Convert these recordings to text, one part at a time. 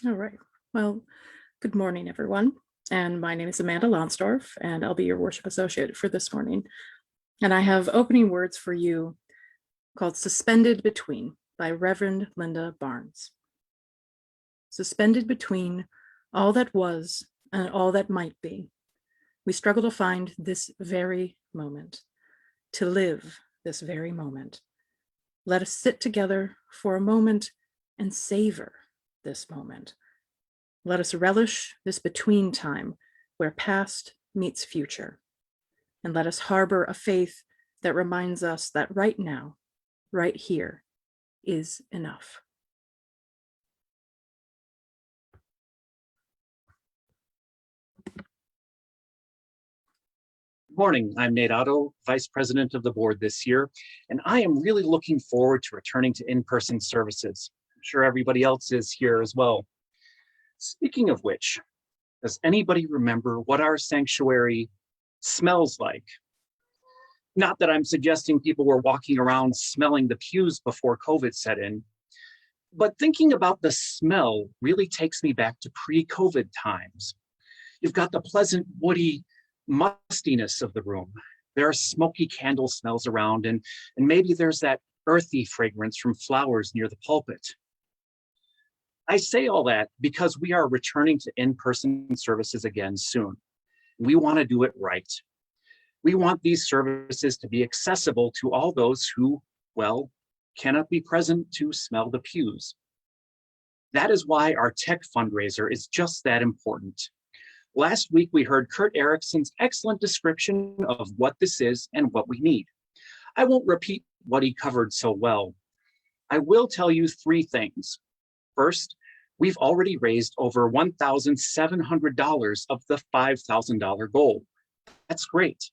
All right. Well, good morning, everyone. And my name is Amanda Lonsdorf, and I'll be your worship associate for this morning. And I have opening words for you called Suspended Between by Reverend Linda Barnes. Suspended between all that was and all that might be, we struggle to find this very moment, to live this very moment. Let us sit together for a moment and savor this moment. Let us relish this between time where past meets future. And let us harbor a faith that reminds us that right now, right here, is enough. Good morning, I'm Nate Otto, Vice President of the board this year, and I am really looking forward to returning to in-person services. I'm sure everybody else is here as well. Speaking of which, does anybody remember what our sanctuary smells like? Not that I'm suggesting people were walking around smelling the pews before COVID set in, but thinking about the smell really takes me back to pre-COVID times. You've got the pleasant, woody mustiness of the room. There are smoky candle smells around, and maybe there's that earthy fragrance from flowers near the pulpit. I say all that because we are returning to in-person services again soon. We want to do it right. We want these services to be accessible to all those who, well, cannot be present to smell the pews. That is why our tech fundraiser is just that important. Last week, we heard Kurt Erickson's excellent description of what this is and what we need. I won't repeat what he covered so well. I will tell you three things. First, we've already raised over $1,700 of the $5,000 goal. That's great.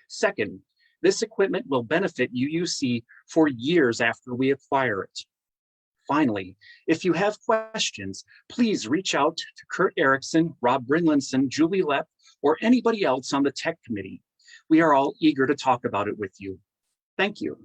Second, this equipment will benefit UUC for years after we acquire it. Finally, if you have questions, please reach out to Kurt Erickson, Rob Brinlinson, Julie Lepp, or anybody else on the tech committee. We are all eager to talk about it with you. Thank you.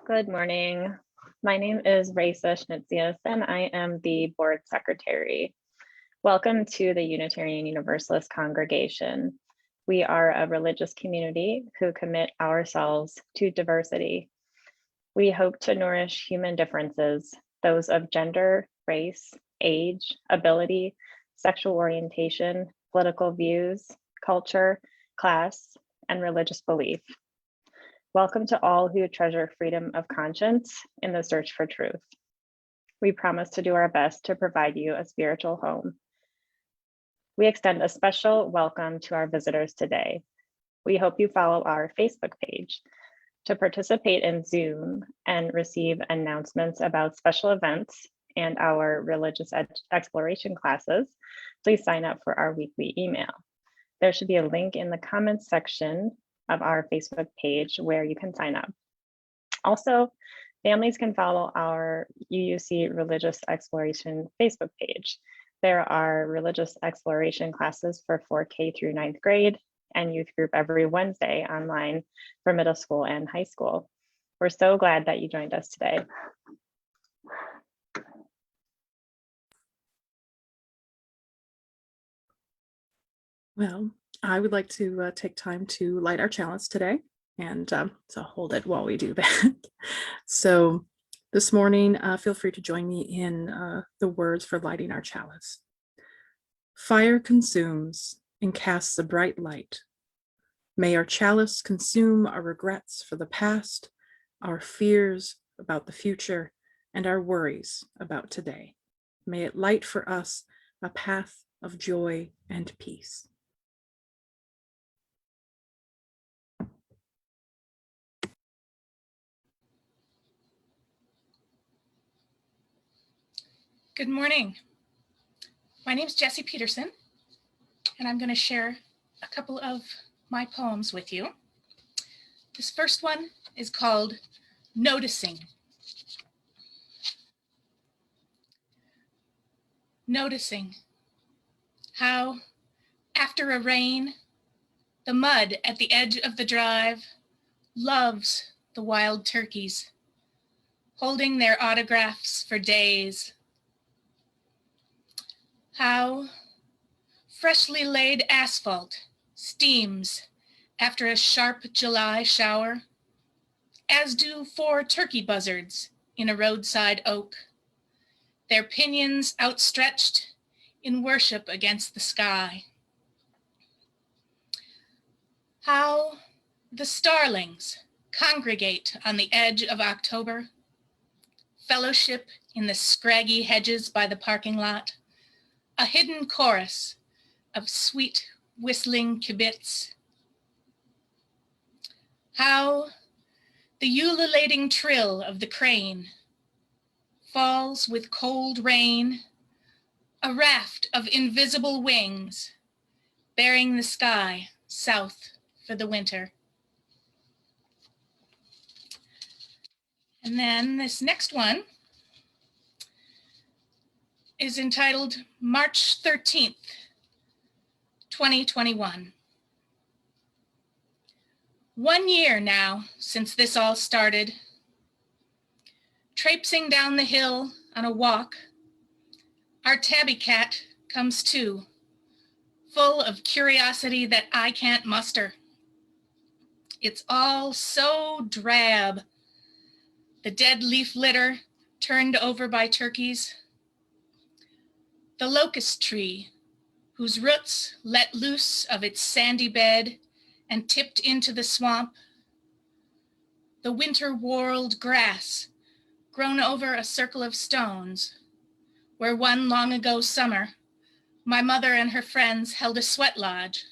Good morning. My name is Raisa Schnitzius, and I am the board secretary. Welcome to the Unitarian Universalist congregation. We are a religious community who commit ourselves to diversity. We hope to nourish human differences, those of gender, race, age, ability, sexual orientation, political views, culture, class, and religious belief. Welcome to all who treasure freedom of conscience in the search for truth. We promise to do our best to provide you a spiritual home. We extend a special welcome to our visitors today. We hope you follow our Facebook page. To participate in Zoom and receive announcements about special events and our religious exploration classes, please sign up for our weekly email. There should be a link in the comments section of our Facebook page where you can sign up. Also, families can follow our UUC Religious Exploration Facebook page. There are religious exploration classes for 4K through 9th grade and youth group every Wednesday online for middle school and high school. We're so glad that you joined us today. Well, I would like to take time to light our chalice today, and so hold it while we do that. So this morning, feel free to join me in the words for lighting our chalice. Fire consumes and casts a bright light. May our chalice consume our regrets for the past, our fears about the future, and our worries about today. May it light for us a path of joy and peace. Good morning. My name is Jessie Peterson, and I'm going to share a couple of my poems with you. This first one is called Noticing. Noticing how, after a rain, the mud at the edge of the drive loves the wild turkeys, holding their autographs for days. How freshly laid asphalt steams after a sharp July shower, as do 4 turkey buzzards in a roadside oak, their pinions outstretched in worship against the sky. How the starlings congregate on the edge of October, fellowship in the scraggy hedges by the parking lot, a hidden chorus of sweet whistling kibitz. How the ululating trill of the crane falls with cold rain, a raft of invisible wings bearing the sky south for the winter. And then this next one is entitled March 13th, 2021. 1 year now since this all started. Traipsing down the hill on a walk, our tabby cat comes too, full of curiosity that I can't muster. It's all so drab. The dead leaf litter turned over by turkeys. The locust tree, whose roots let loose of its sandy bed and tipped into the swamp. The winter-whorled grass grown over a circle of stones, where one long ago summer, my mother and her friends held a sweat lodge.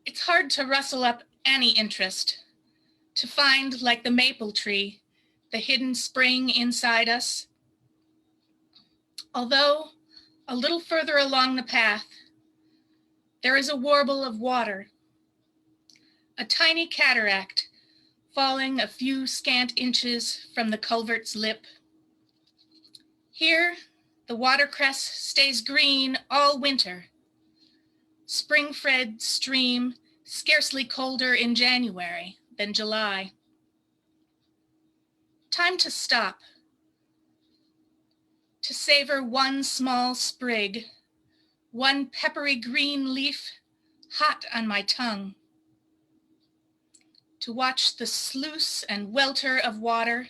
It's hard to rustle up any interest, to find, like the maple tree, the hidden spring inside us. Although, a little further along the path, there is a warble of water, a tiny cataract falling a few scant inches from the culvert's lip. Here, the watercress stays green all winter. Spring-fed stream scarcely colder in January than July. Time to stop, to savor one small sprig, one peppery green leaf hot on my tongue, to watch the sluice and welter of water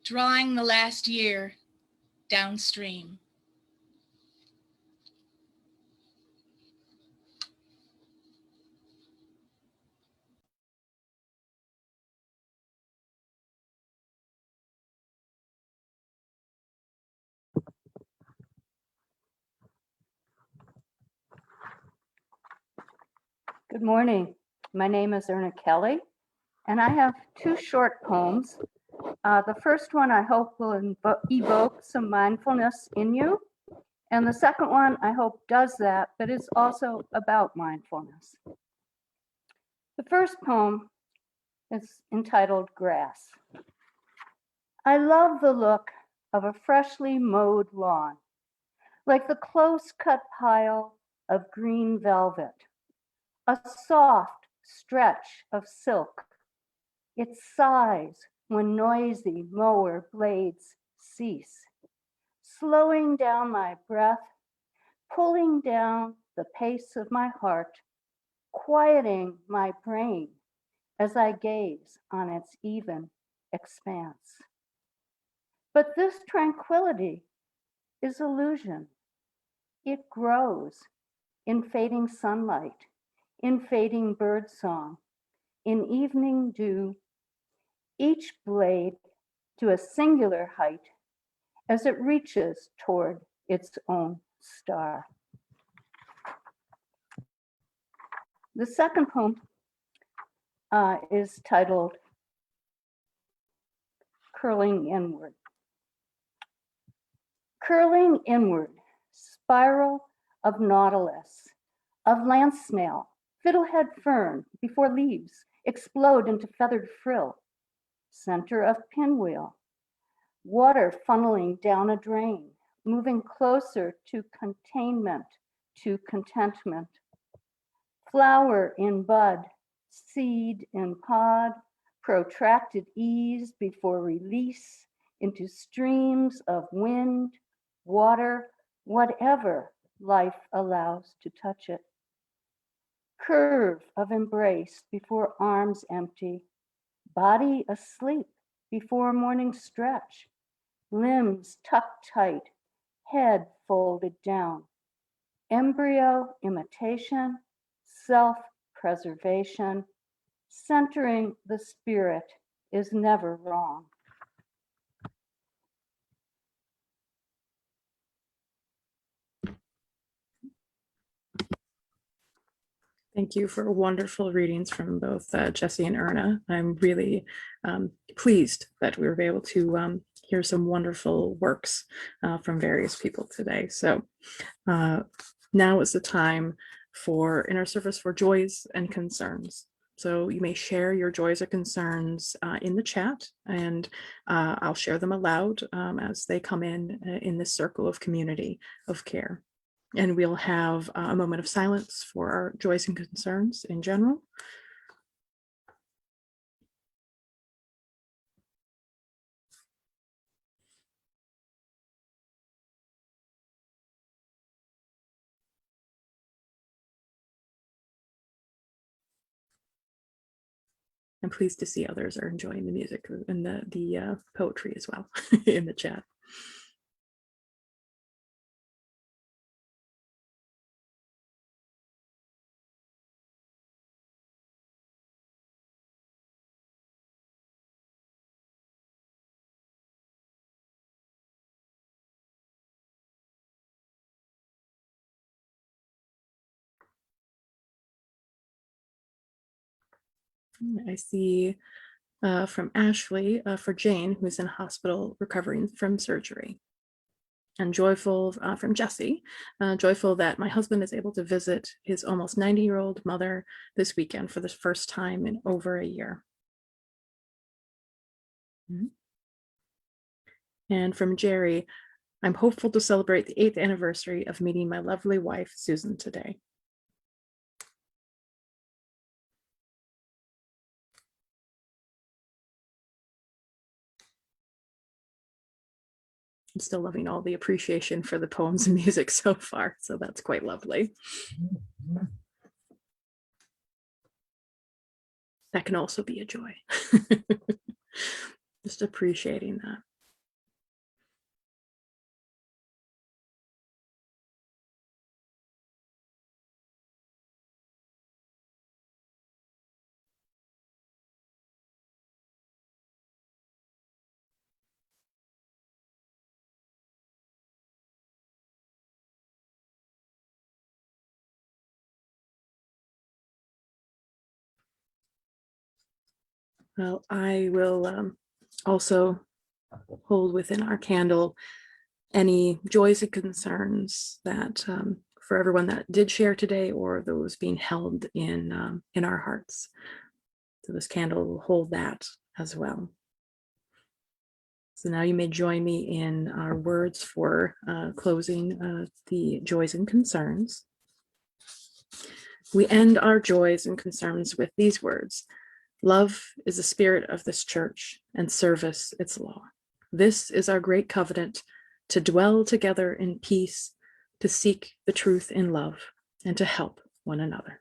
drawing the last year downstream. Good morning. My name is Erna Kelly, and I have two short poems. The first one I hope will evoke some mindfulness in you, and the second one I hope does that, but it's also about mindfulness. The first poem is entitled Grass. I love the look of a freshly mowed lawn, like the close-cut pile of green velvet, a soft stretch of silk. It sighs when noisy mower blades cease, slowing down my breath, pulling down the pace of my heart, quieting my brain as I gaze on its even expanse. But this tranquility is illusion. It grows in fading sunlight, in fading birdsong, in evening dew, each blade to a singular height as it reaches toward its own star. The second poem is titled Curling Inward. Curling inward, spiral of nautilus, of lance snail, fiddlehead fern before leaves explode into feathered frill, center of pinwheel, water funneling down a drain, moving closer to containment, to contentment. Flower in bud, seed in pod, protracted ease before release into streams of wind, water, whatever life allows to touch it. Curve of embrace before arms empty, body asleep before morning stretch, limbs tucked tight, head folded down. Embryo imitation, self-preservation, centering the spirit is never wrong. Thank you for wonderful readings from both Jesse and Erna. I'm really pleased that we were able to hear some wonderful works from various people today. So now is the time for Inner Service for Joys and Concerns. So you may share your joys or concerns in the chat, and I'll share them aloud as they come in this circle of community of care. And we'll have a moment of silence for our joys and concerns in general. I'm pleased to see others are enjoying the music and the poetry as well in the chat. I see from Ashley for Jane, who's in hospital recovering from surgery. And joyful from Jesse, joyful that my husband is able to visit his almost 90-year-old mother this weekend for the first time in over a year. And from Jerry, I'm hopeful to celebrate the 8th anniversary of meeting my lovely wife, Susan, today. I'm still loving all the appreciation for the poems and music so far, so that's quite lovely. That can also be a joy. Just appreciating that. Well, I will also hold within our candle any joys and concerns that for everyone that did share today, or those being held in our hearts. So this candle will hold that as well. So now you may join me in our words for closing the joys and concerns. We end our joys and concerns with these words. Love is the spirit of this church, and service its law. This is our great covenant, to dwell together in peace, to seek the truth in love, and to help one another.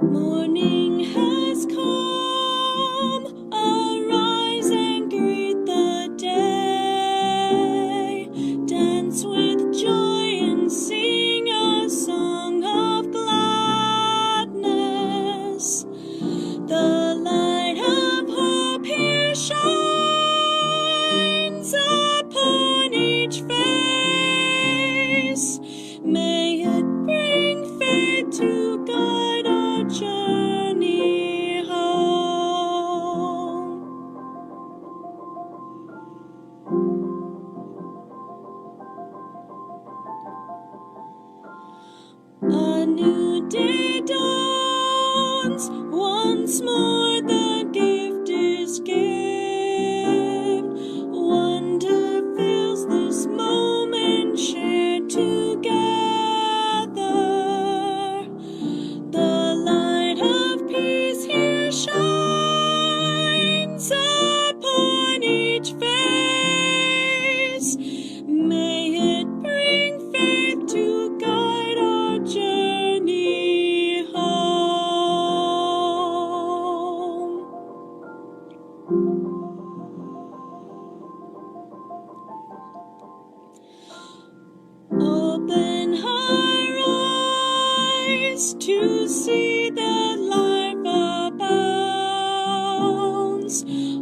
Morning has come, arise and greet the day. Dance with joy and sing a song of gladness. The light of hope here shines upon each face. May it bring faith to guide our journey home. A new day dawns, once more the gift is given. Wonder fills this moment shared together. The light of peace here shines upon each face. May it bring faith to guide our journey home. Open our eyes to see that life abounds.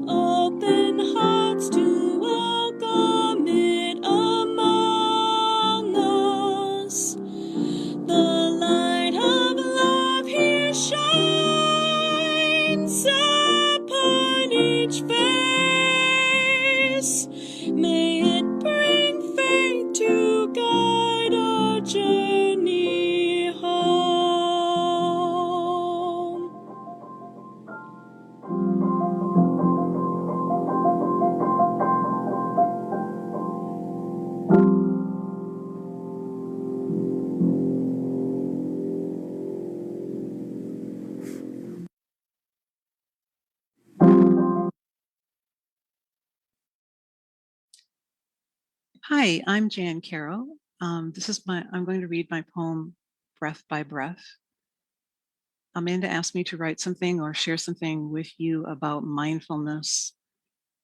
Open hearts to welcome it among us. The light of love here shines upon each face. May it bring faith to guide our journey home. Hi, I'm Jan Caro. I'm going to read my poem, Breath by Breath. Amanda asked me to write something or share something with you about mindfulness.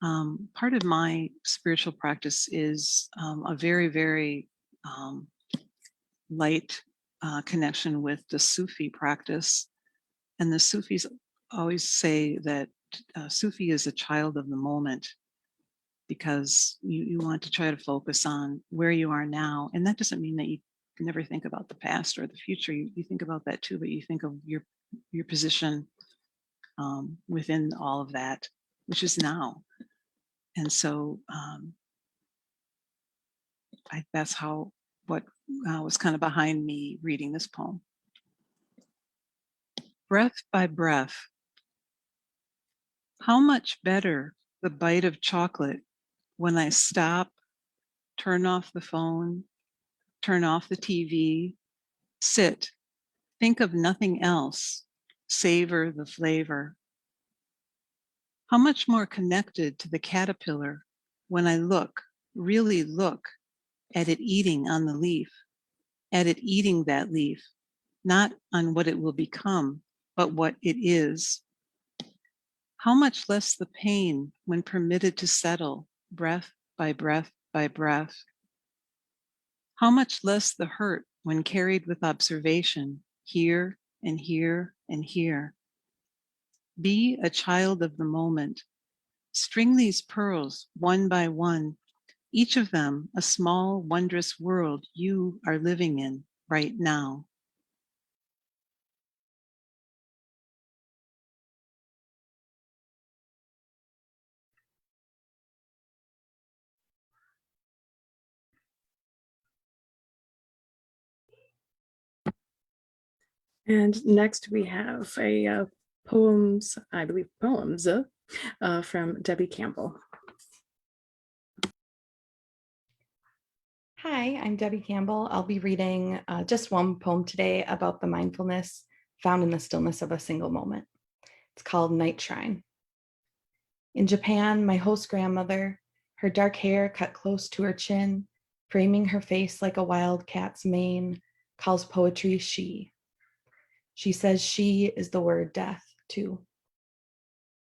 Part of my spiritual practice is a very, very light connection with the Sufi practice. And the Sufis always say that Sufi is a child of the moment, because you want to try to focus on where you are now. And that doesn't mean that you can never think about the past or the future. You think about that too, but you think of your position within all of that, which is now. And so that's what was kind of behind me reading this poem. Breath by breath, How much better the bite of chocolate when I stop, turn off the phone, turn off the TV, sit, think of nothing else, savor the flavor. How much more connected to the caterpillar when I look, really look at it eating on the leaf, at it eating that leaf, not on what it will become, but what it is. How much less the pain when permitted to settle, breath by breath by breath. How much less the hurt when carried with observation, here and here and here. Be a child of the moment. String these pearls one by one, each of them a small, wondrous world you are living in right now. And next we have a poems, I believe poems, from Debbie Campbell. Hi, I'm Debbie Campbell. I'll be reading just one poem today about the mindfulness found in the stillness of a single moment. It's called Night Shrine. In Japan, my host grandmother, her dark hair cut close to her chin, framing her face like a wild cat's mane, calls poetry she. She says she is the word death, too.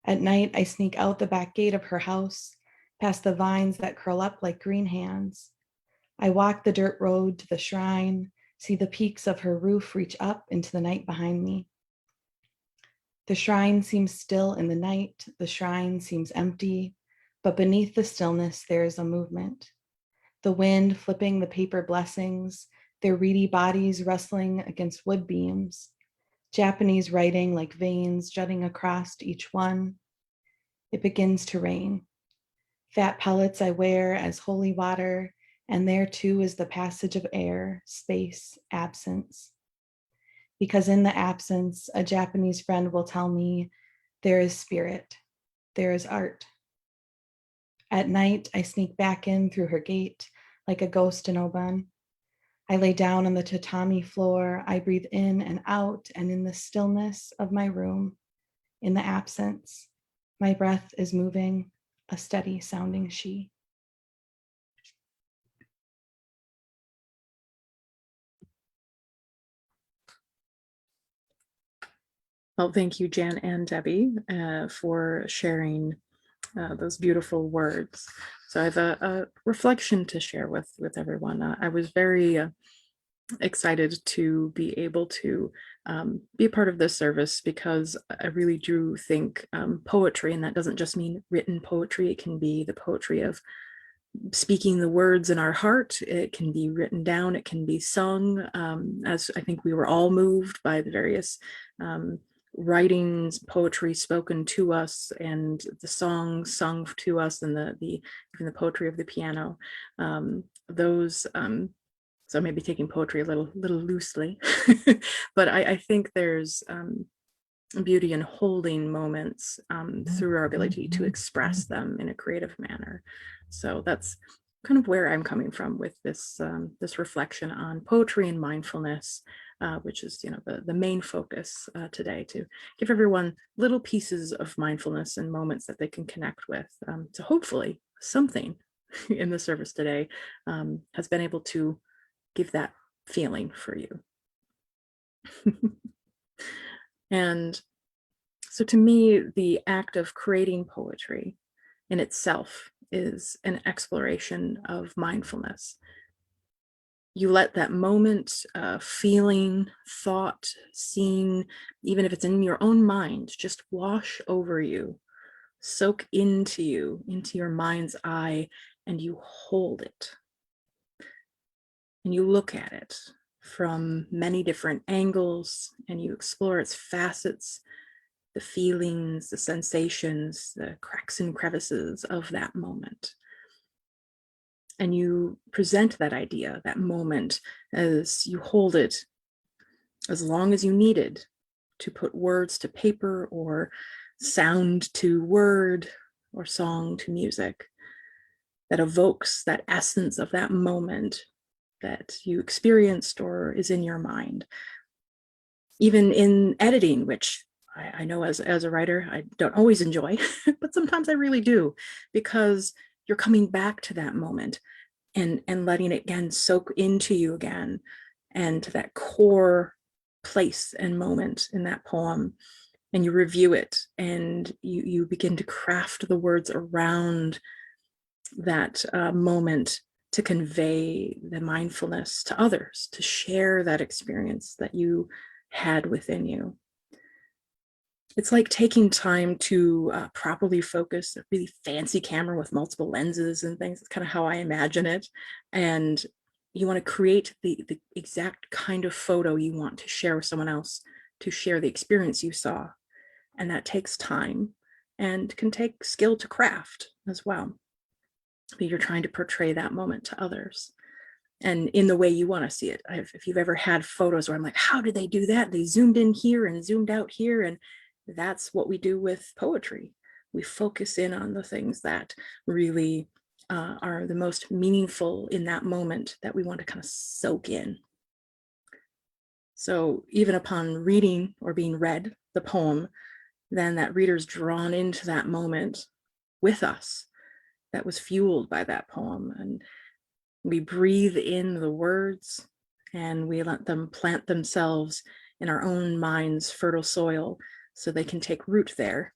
At night, I sneak out the back gate of her house, past the vines that curl up like green hands. I walk the dirt road to the shrine, see the peaks of her roof reach up into the night behind me. The shrine seems still in the night, the shrine seems empty, but beneath the stillness there is a movement. The wind flipping the paper blessings, their reedy bodies wrestling against wood beams, Japanese writing like veins jutting across each one. It begins to rain. Fat pellets I wear as holy water, and there too is the passage of air, space, absence. Because in the absence, a Japanese friend will tell me, there is spirit, there is art. At night, I sneak back in through her gate like a ghost in Oban. I lay down on the tatami floor, I breathe in and out, and in the stillness of my room, in the absence, my breath is moving, a steady sounding she. Well, thank you, Jan and Debbie, for sharing those beautiful words. So I have a reflection to share with everyone. I was very excited to be able to be a part of this service because I really do think poetry, and that doesn't just mean written poetry, it can be the poetry of speaking the words in our heart, it can be written down, it can be sung, as I think we were all moved by the various writings, poetry spoken to us, and the songs sung to us, and even the poetry of the piano. Those so I may be taking poetry a little loosely, but I think there's beauty in holding moments through our ability to express them in a creative manner. So that's kind of where I'm coming from with this this reflection on poetry and mindfulness, which is the main focus today, to give everyone little pieces of mindfulness and moments that they can connect with. So hopefully something in the service today has been able to give that feeling for you. And so to me, the act of creating poetry in itself is an exploration of mindfulness. You let that moment, feeling, thought, scene, even if it's in your own mind, just wash over you, soak into you, into your mind's eye, and you hold it. And you look at it from many different angles, and you explore its facets, the feelings, the sensations, the cracks and crevices of that moment. And you present that idea, that moment, as you hold it as long as you needed to put words to paper or sound to word or song to music that evokes that essence of that moment that you experienced or is in your mind. Even in editing, which I know as a writer, I don't always enjoy, but sometimes I really do, because you're coming back to that moment and letting it again soak into you again, and to that core place and moment in that poem. And you review it and you begin to craft the words around that moment to convey the mindfulness to others, to share that experience that you had within you. It's like taking time to properly focus a really fancy camera with multiple lenses and things. It's kind of how I imagine it. And you want to create the exact kind of photo you want to share with someone else, to share the experience you saw. And that takes time and can take skill to craft as well. But you're trying to portray that moment to others and in the way you want to see it. If you've ever had photos where I'm like, how did they do that? They zoomed in here and zoomed out here. And that's what we do with poetry. We focus in on the things that really are the most meaningful in that moment that we want to kind of soak in. So even upon reading or being read the poem, then that reader's drawn into that moment with us, that was fueled by that poem. And we breathe in the words and we let them plant themselves in our own mind's fertile soil so they can take root there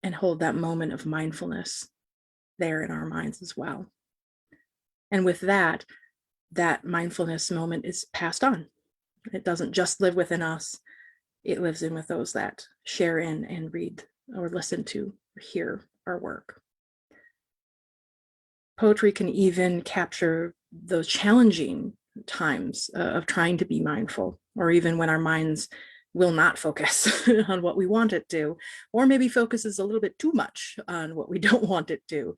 and hold that moment of mindfulness there in our minds as well. And with that, that mindfulness moment is passed on. It doesn't just live within us, it lives in with those that share in and read or listen to or hear our work. Poetry can even capture those challenging times of trying to be mindful, or even when our minds will not focus on what we want it to, or maybe focuses a little bit too much on what we don't want it to.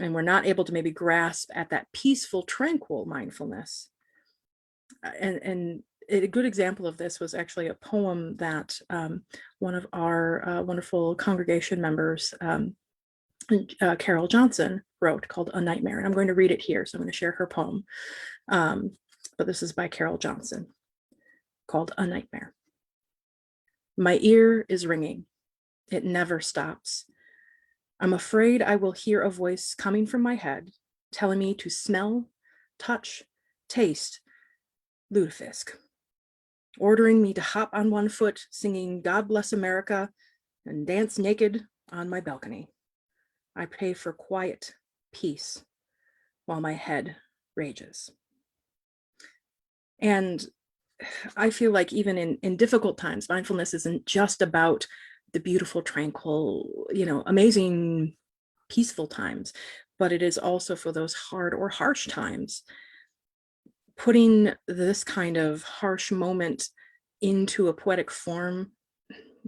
And we're not able to maybe grasp at that peaceful, tranquil mindfulness. And a good example of this was actually a poem that one of our wonderful congregation members, Carol Johnson, wrote, called A Nightmare. And I'm going to read it here, so I'm going to share her poem. But this is by Carol Johnson, called A Nightmare. My ear is ringing. It never stops. I'm afraid I will hear a voice coming from my head telling me to smell, touch, taste lutefisk, ordering me to hop on one foot, singing God Bless America, and dance naked on my balcony. I pray for quiet peace while my head rages. And I feel like even in difficult times, mindfulness isn't just about the beautiful, tranquil, amazing, peaceful times, but it is also for those hard or harsh times. Putting this kind of harsh moment into a poetic form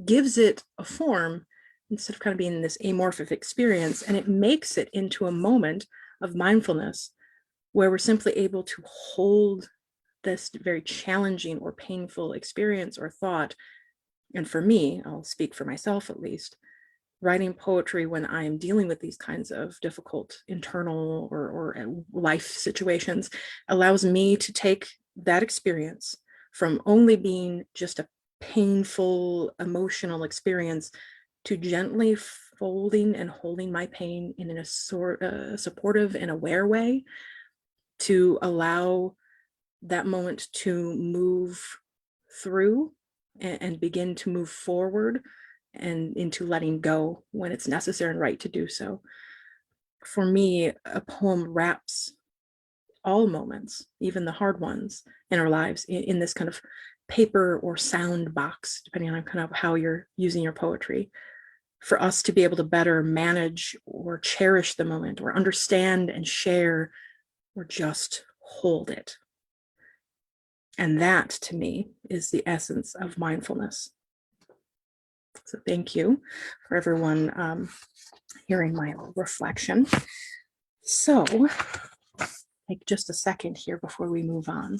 gives it a form instead of kind of being this amorphic experience, and it makes it into a moment of mindfulness where we're simply able to hold this very challenging or painful experience or thought. And for me, I'll speak for myself at least, writing poetry when I'm dealing with these kinds of difficult internal or life situations allows me to take that experience from only being just a painful emotional experience to gently folding and holding my pain in a supportive and aware way, to allow that moment to move through and begin to move forward and into letting go when it's necessary and right to do so. For me, a poem wraps all moments, even the hard ones in our lives, in this kind of paper or sound box, depending on kind of how you're using your poetry, for us to be able to better manage or cherish the moment or understand and share or just hold it. And that, to me, is the essence of mindfulness. So thank you for everyone hearing my reflection. So take just a second here before we move on.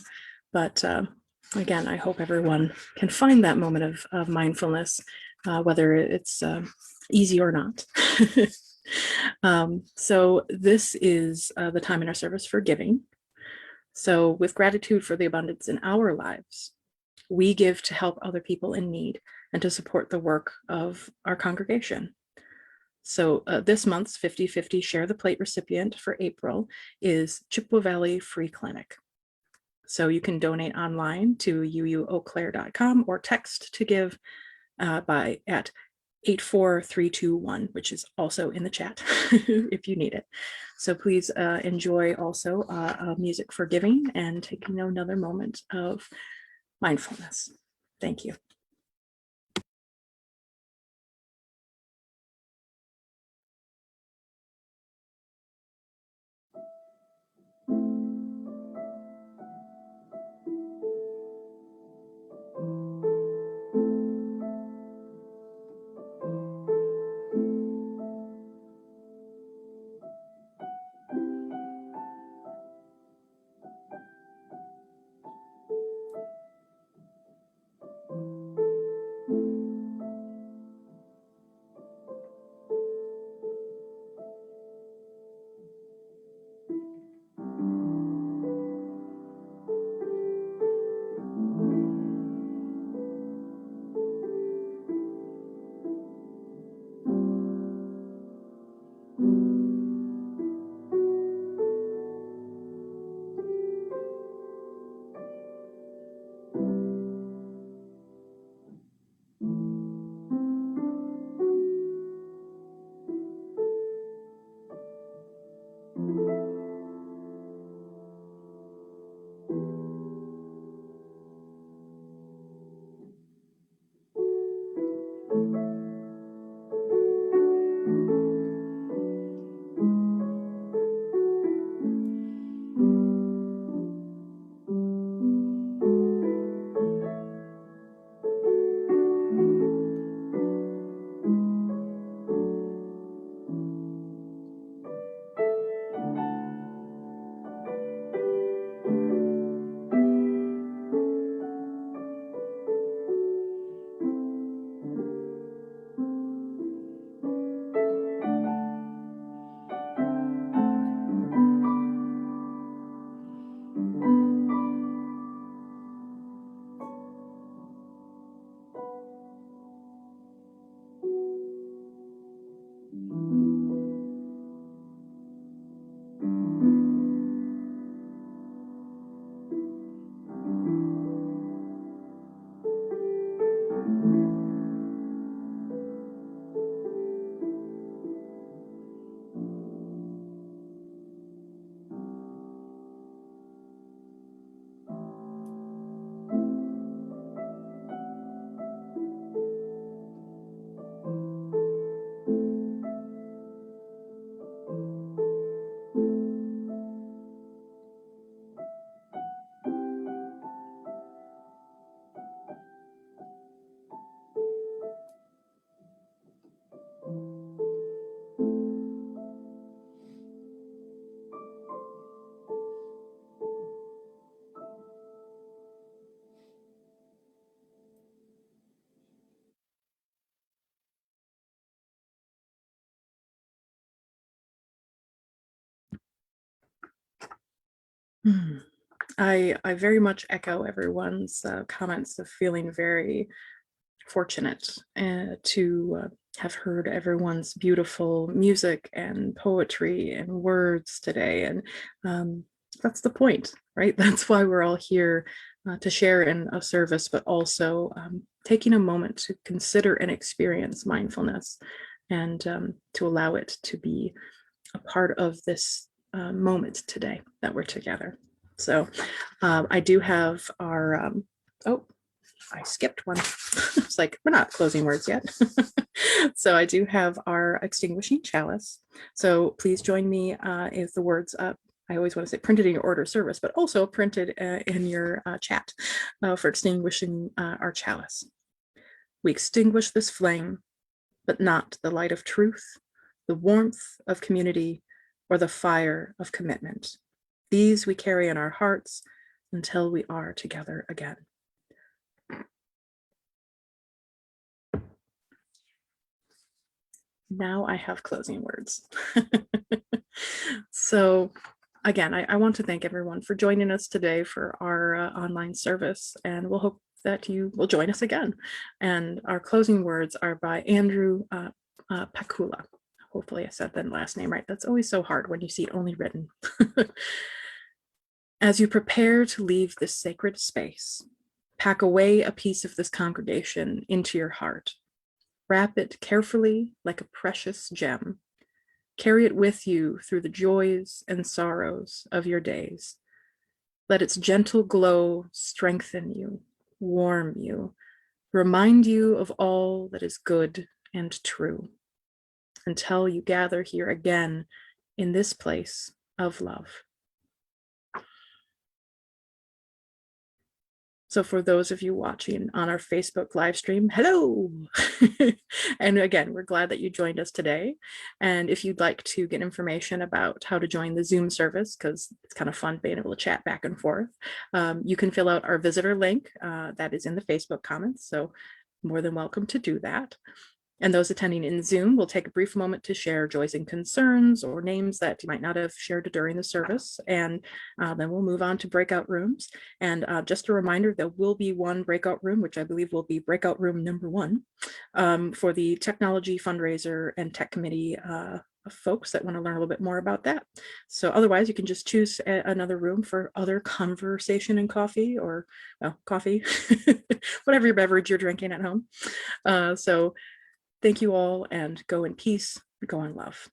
But again, I hope everyone can find that moment of mindfulness whether it's easy or not. So this is the time in our service for giving. So with gratitude for the abundance in our lives, we give to help other people in need and to support the work of our congregation. So this month's 50/50 Share the Plate recipient for April is Chippewa Valley Free Clinic. So you can donate online to uueauclair.com or text to give at 84321, which is also in the chat if you need it. So please enjoy also music for giving and taking another moment of mindfulness. Thank you. I very much echo everyone's comments of feeling very fortunate to have heard everyone's beautiful music and poetry and words today. And that's the point, right? That's why we're all here to share in a service, but also taking a moment to consider and experience mindfulness and to allow it to be a part of this moment today that we're together. So I do have our, oh, I skipped one. It's like, we're not closing words yet. So I do have our extinguishing chalice. So please join me if the words up. I always want to say printed in your order of service, but also printed in your chat for extinguishing our chalice. We extinguish this flame, but not the light of truth, the warmth of community, or the fire of commitment. These we carry in our hearts until we are together again. now I have closing words. So again, I want to thank everyone for joining us today for our online service, and we'll hope that you will join us again. And our closing words are by Andrew Pakula. Hopefully I said that last name right. That's always so hard when you see it only written. As you prepare to leave this sacred space, pack away a piece of this congregation into your heart. Wrap it carefully like a precious gem. Carry it with you through the joys and sorrows of your days. Let its gentle glow strengthen you, warm you, remind you of all that is good and true, until you gather here again in this place of love. So for those of you watching on our Facebook live stream, hello. And again, we're glad that you joined us today. And if you'd like to get information about how to join the Zoom service, because it's kind of fun being able to chat back and forth, you can fill out our visitor link that is in the Facebook comments. So more than welcome to do that. And those attending in Zoom will take a brief moment to share joys and concerns or names that you might not have shared during the service. And then we'll move on to breakout rooms. And just a reminder, there will be one breakout room, which I believe will be breakout room number 1 for the technology fundraiser and tech committee folks that want to learn a little bit more about that. So otherwise, you can just choose another room for other conversation and coffee, or well, coffee, whatever your beverage you're drinking at home. So thank you all, and go in peace, go in love.